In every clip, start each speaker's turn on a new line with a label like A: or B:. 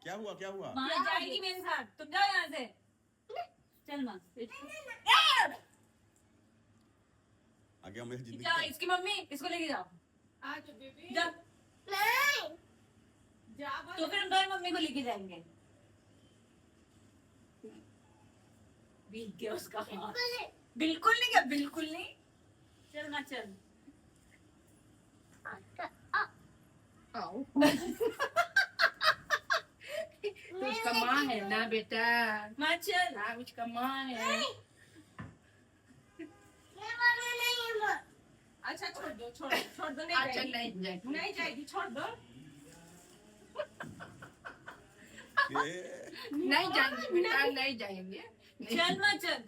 A: क्या हुआ क्या हुआ?
B: माँ जाएगी मेरे साथ, तुम जाओ यहाँ से। चल माँ।
A: आ गया मेरी जिंदगी
B: जाओ,
A: का।
B: इसकी मम्मी इसको लेके जाओ।
C: आज बेबी
B: जाओ।
C: जा
B: तो फिर हम दोनों मम्मी को लेके जाएंगे। भीग गया उसका हाथ। बिल्कुल नहीं क्या, बिल्कुल नहीं। चल ना चल।
C: तो उसका माँ है ना बेटा,
B: माँ चल।
C: हाँ उसका माँ है। अच्छा छोड़ दो, छोड़ दो, नहीं अच्छा जाएगी, नहीं जाएगी, नहीं जाएगी, छोड़ दो,
A: ये
C: नहीं जाएंगे बेटा, नहीं जाएंगे।
B: चल माँ चल।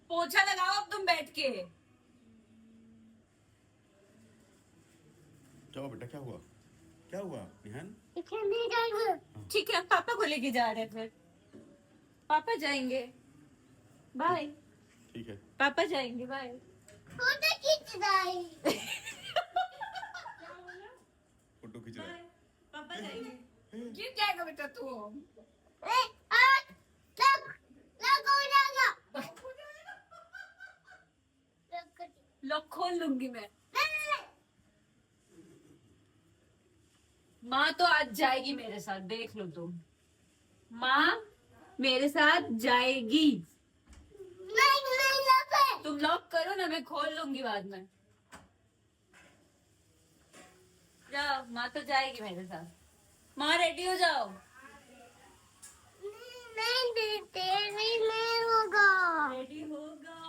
B: पोछा लगाओ अब तुम बैठ के।
A: क्या हुआ बेटा, क्या हुआ? क्या हुआ निहान?
B: ठीक है, पापा को लेके जा रहे हैं फिर। पापा जाएंगे, बाय।
A: ठीक है।
B: पापा जाएंगे, बाय।
A: फोटो खींच रहा
B: बाय।
A: है।
B: पापा जाएंगे।
C: गिर जाएगा बेटा तू।
B: लॉक खोल लूंगी मैं। माँ तो आज जाएगी मेरे साथ, देख लो तुम। माँ मेरे साथ जाएगी। तुम लॉक करो ना, मैं खोल लूंगी बाद में। जाओ, माँ तो जाएगी मेरे साथ। माँ रेडी हो जाओ। रेडी होगा।